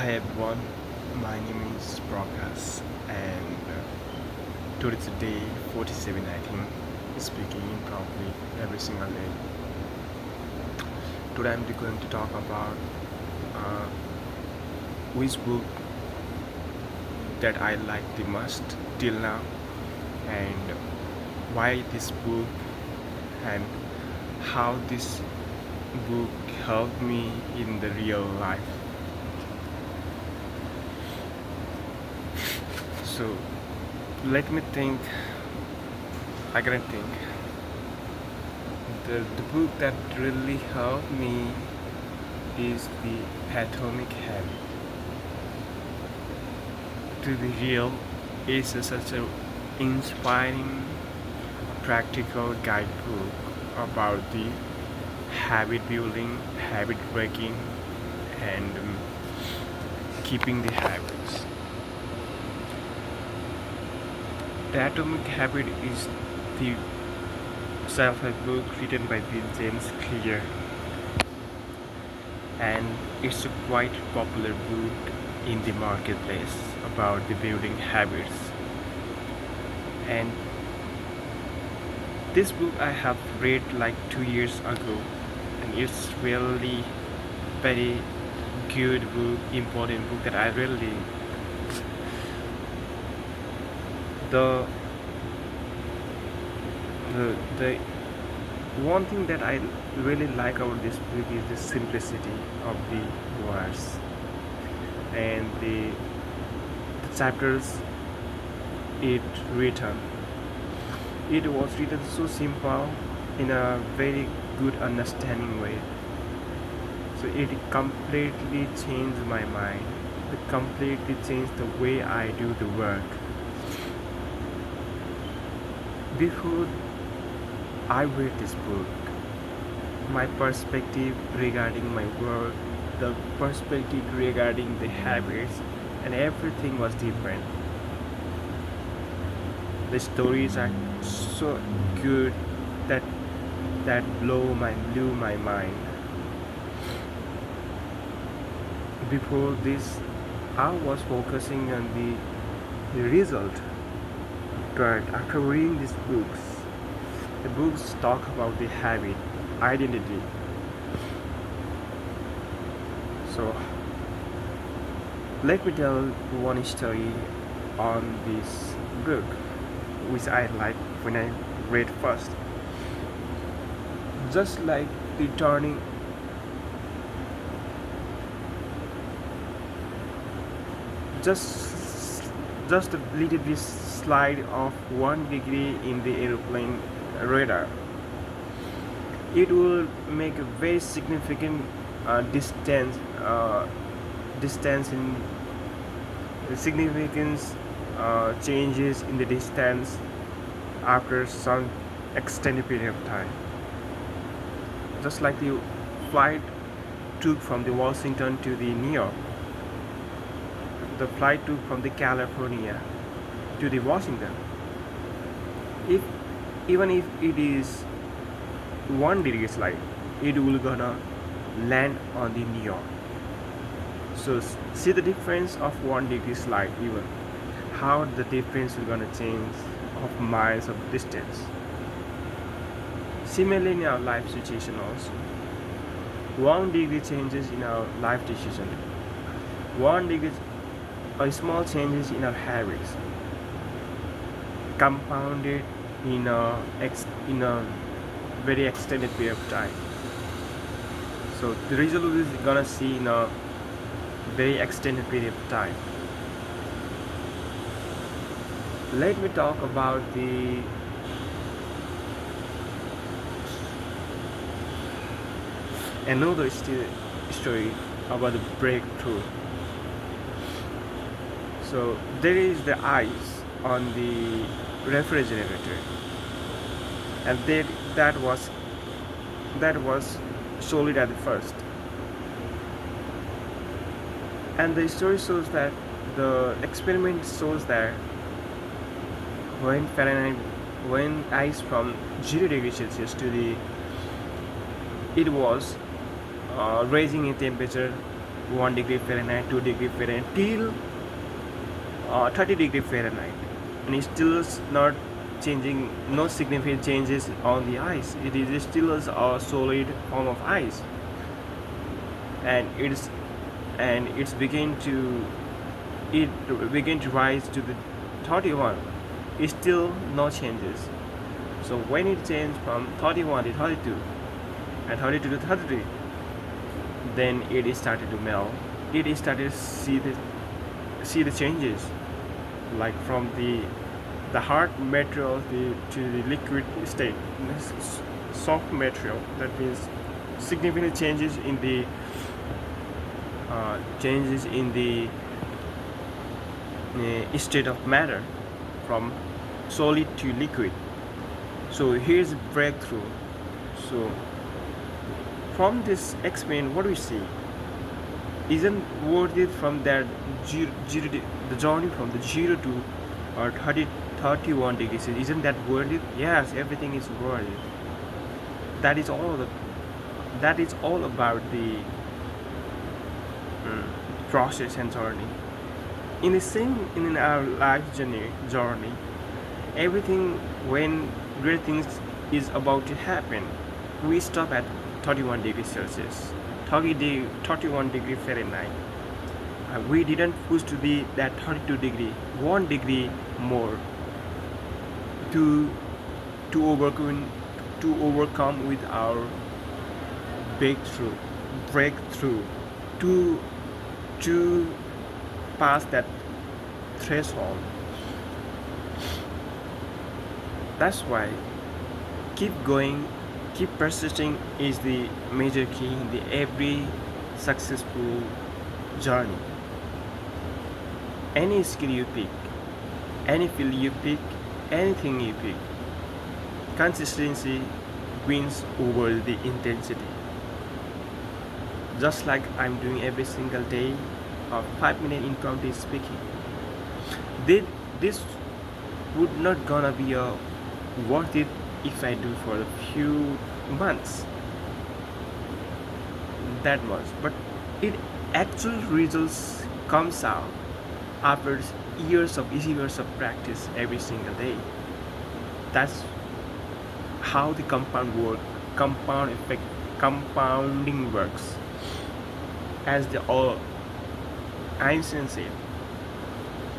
Hi everyone, my name is Prakash and today's the day 47 I think, speaking impromptu every single day. Today I'm going to talk about uh, which book that I like the most till now and why this book and how this book helped me in the real life. So let me think. I gotta think. The book that really helped me is the Atomic Habit. To be real, it's such an inspiring, practical guidebook about the habit building, habit breaking, and keeping the habits. The Atomic Habit is the self-help book written by James Clear, and it's a quite popular book in the marketplace about the building habits. And this book I have read like 2 years ago, and it's really very good book, important book that I really the the one thing that I really like about this book is the simplicity of the words and the chapters it written. It was written so simple in a very good understanding way. So it completely changed my mind. It completely changed the way I do the work. Before I read this book, my perspective regarding my work, the perspective regarding the habits, and everything was different. The stories are so good that blew my mind. Before this, I was focusing on the result, but after reading these books, the books talk about the habit, identity. So let me tell one story on this book, which I like when I read first. Just like the turning, just a little bit slide of 1 degree in the aeroplane radar, it will make a very significant distance in significance changes in the distance after some extended period of time. Just like the flight took from the Washington to the New York, the flight took from the California to the Washington. If even if it is 1 degree slide, it will gonna land on the New York. So see the difference of 1 degree slide, even how the difference will gonna change of miles of distance. Similarly in our life situation also, 1 degree changes in our life decision, 1 degree small changes in our habits compounded in a very extended period of time. So the result is gonna see in a very extended period of time. Let me talk about another story about the breakthrough. So there is the ice on the refrigerator, and that was solid at the first. And the story shows that the experiment shows that when Fahrenheit, when ice from 0 degrees Celsius to the it was raising in temperature 1 degree Fahrenheit, 2 degree Fahrenheit, till 30 degree Fahrenheit, and it still is not changing, no significant changes on the ice. It is still a solid form of ice, and it's begin to rise to the 31. It's still no changes. So when it changed from 31 to 32 and 32 to 33, then it started to melt. It started to see the changes, like from the hard material to the liquid state, soft material. That means significant changes in the state of matter, from solid to liquid. So here's a breakthrough. So from this experiment, what we see isn't worth it. From that the journey from the 0 to 31 degrees, isn't that worth it? Yes, everything is worth it. That is all about the process and journey. In our life journey, everything, when great things is about to happen, we stop at 31 degrees Celsius, 31 degree Fahrenheit. We didn't push to that 32 degree, 1 degree more, to overcome with our breakthrough, to pass that threshold. That's why keep going, keep persisting is the major key in every successful journey. Any skill you pick, any field you pick, anything you pick, consistency wins over the intensity. Just like I'm doing every single day of 5-minute impromptu speaking. This would not gonna be worth it if I do for a few months, that much, but it actual results comes out after years of practice every single day. That's how the compounding works. As the Einstein said,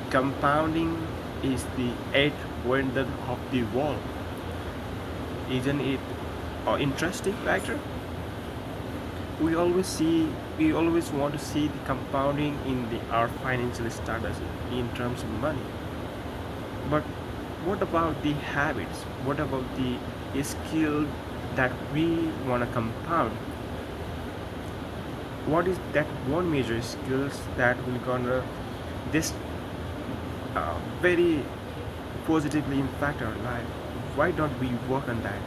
compounding is the eighth wonder of the world. Isn't it an interesting factor? We always want to see the compounding in our financial status in terms of money. But what about the habits? What about the skill that we want to compound? What is that one major skills that will gonna this very positively impact our life? Why don't we work on that?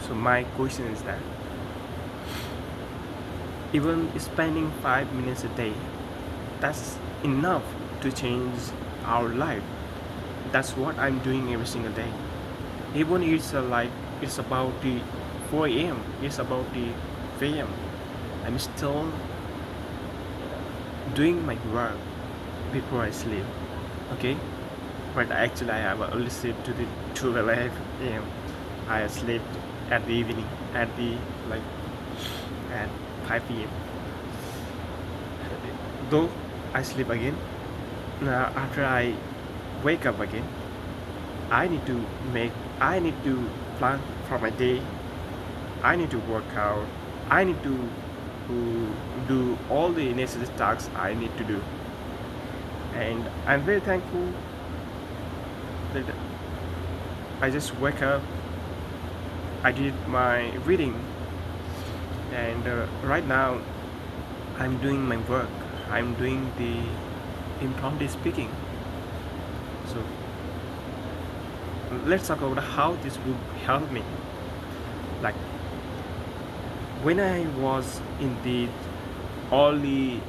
So my question is that even spending 5 minutes a day, that's enough to change our life. That's what I'm doing every single day. Even it's about the 4 a.m., it's about the 5 a.m., I'm still doing my work before I sleep. Okay, but actually I have only sleep to the 12 a.m. I sleep at the evening at 5 p.m. Though I sleep again, after I wake up again, I need to plan for my day. I need to work out. I need to do all the necessary tasks I need to do. And I'm very thankful that I just wake up, I did my reading, and right now I'm doing my work. I'm doing the impromptu speaking. So let's talk about how this would help me. Like when I was in the early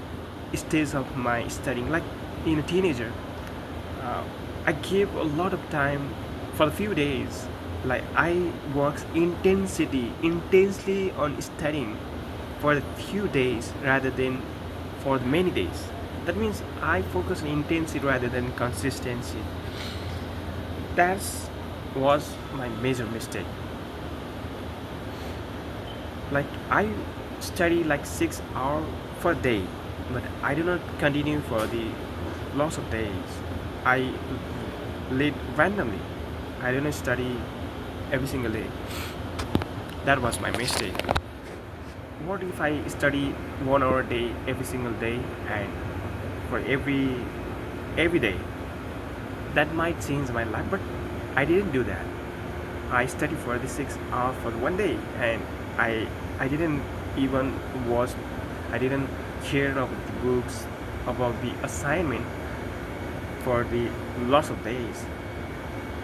stage of my studying, like in a teenager, I gave a lot of time for a few days. Like I worked intensely on studying. for a few days rather than for many days. That means I focus on intensity rather than consistency. That was my major mistake. Like I study like 6 hours per day, but I do not continue for the lots of days. I lead randomly. I do not study every single day. That was my mistake. What if I study 1 hour a day every single day and for every day? That might change my life, but I didn't do that. I studied for the 6 hours for one day, and I didn't even watch. I didn't care about the books, about the assignment for the lots of days,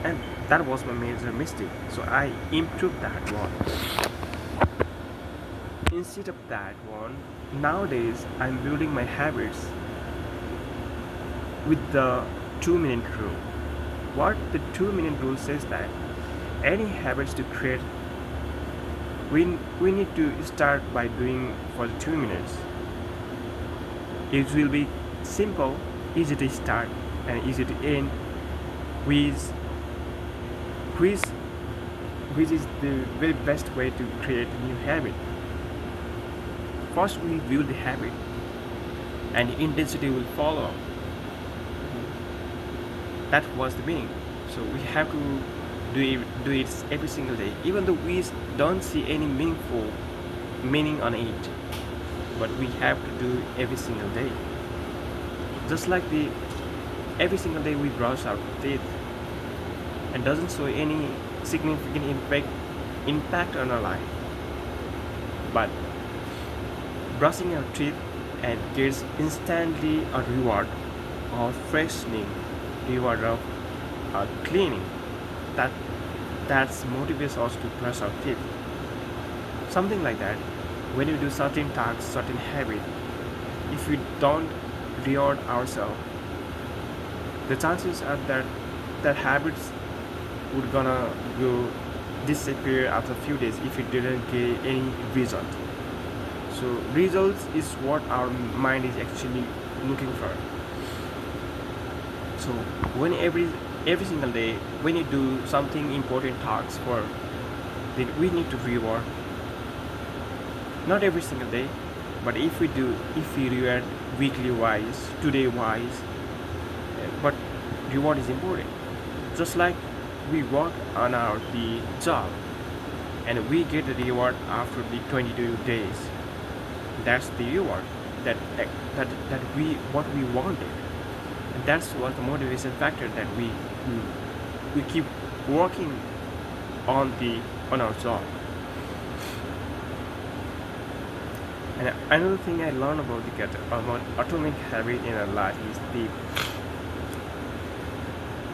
and that was my major mistake. So I improved that one. Instead of that one, nowadays I'm building my habits with the 2 minute rule. What the 2 minute rule says that any habits to create, we need to start by doing for 2 minutes. It will be simple, easy to start, and easy to end, which which which is the very best way to create a new habit. First, we build the habit, and the intensity will follow. That was the meaning. So we have to do it every single day, even though we don't see any meaningful meaning on it. But we have to do every single day. Just like the every single day we brush our teeth, and doesn't show any significant impact on our life. But brushing our teeth and gets instantly a reward of freshening, reward of cleaning. That motivates us to brush our teeth. Something like that. When you do certain tasks, certain habit, if we don't reward ourselves, the chances are that habits would gonna go disappear after a few days if it didn't get any result. So results is what our mind is actually looking for. So when every single day when you do something important tasks for, then we need to reward. Not every single day, but if we reward weekly wise, today wise, but reward is important. Just like we work on the job and we get the reward after the 22 days. That's the reward that we wanted, and that's what the motivation factor that we keep working on our job. And another thing I learned about atomic habit in our life is the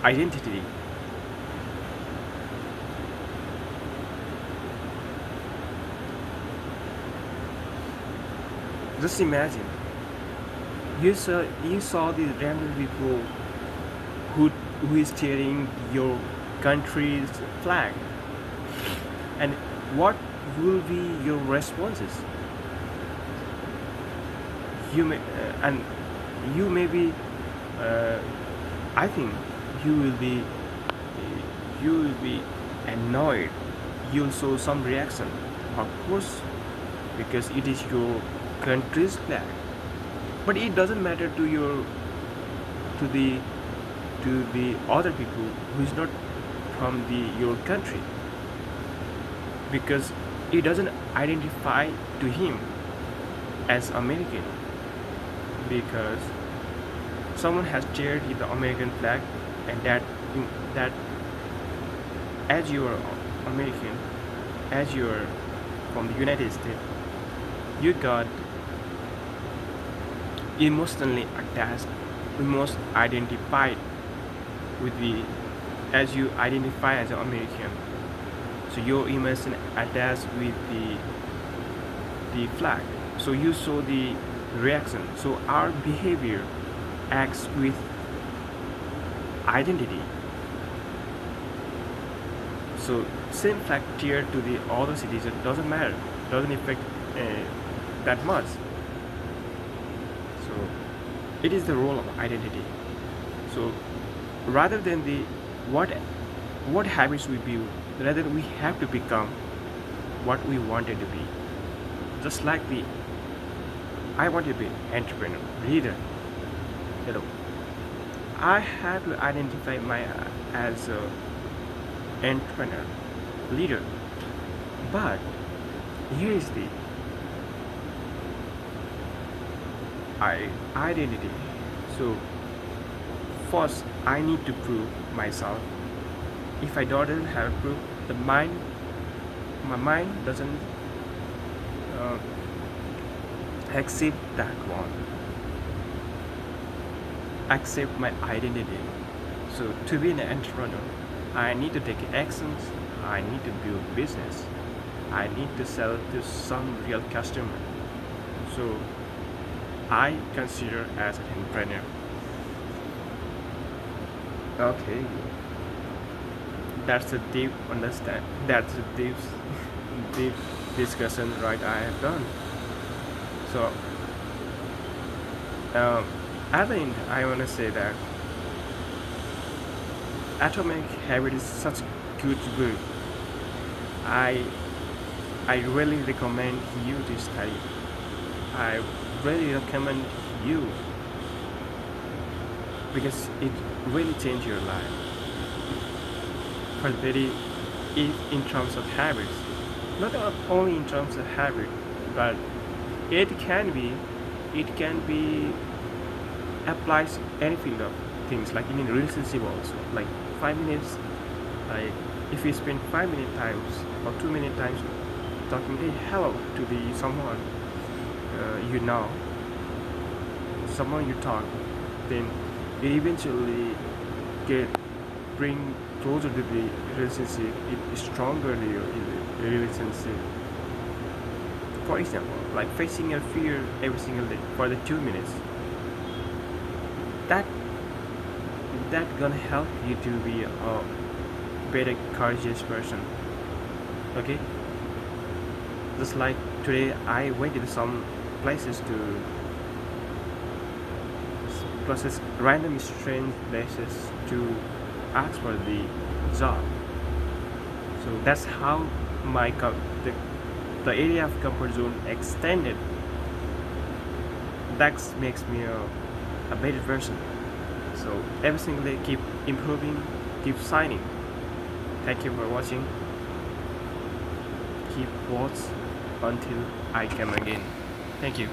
identity. Just imagine you saw these random people who is tearing your country's flag, and what will be your responses? You may be I think you will be annoyed. You'll show some reaction, of course, because it is your country's flag. But it doesn't matter to the other people who is not from your country, because it doesn't identify to him as American, because someone has cheered the American flag, and that as you are American, as you are from the United States, you got emotionally attached, almost identified with as you identify as an American. So your emotion attached with the flag. So you saw the reaction. So our behavior acts with identity. So same flag tier to the other citizen doesn't matter, doesn't affect that much. So it is the role of identity. So rather than the what what habits we build, rather we have to become what we wanted to be. Just like the I want to be entrepreneur, leader. You know, I have to identify my as a entrepreneur, leader. But here is the identity. So first, I need to prove myself. If I don't have proof, my mind doesn't uh, accept that one. Accept my identity. So to be an entrepreneur, I need to take actions. I need to build business. I need to sell to some real customer. So I consider as an entrepreneur. Okay, that's a deep understand. That's a deep discussion, right? I have done. So um, at the end, I want to say that Atomic Habit is such a good book. I I really recommend you to study. I really recommend you because it really changed your life. For very in terms of habits, not only in terms of habit, but it can be it can be applies any field of things like in a relationship also. Like 5 minutes, like if you spend 5 minute times or 2 minute times talking hey hello to the someone you know, someone you talk, then it eventually get bring closer to the relationship. It stronger the relationship. For example, like facing your fear every single day for the 2 minutes. That that gonna help you to be a better courageous person. Okay. Just like today, I went to some places to random strange places to ask for the job. So that's how my the area of comfort zone extended. That makes me a better person. So every single day, keep improving, keep signing. Thank you for watching. Keep watch until I come again. Thank you.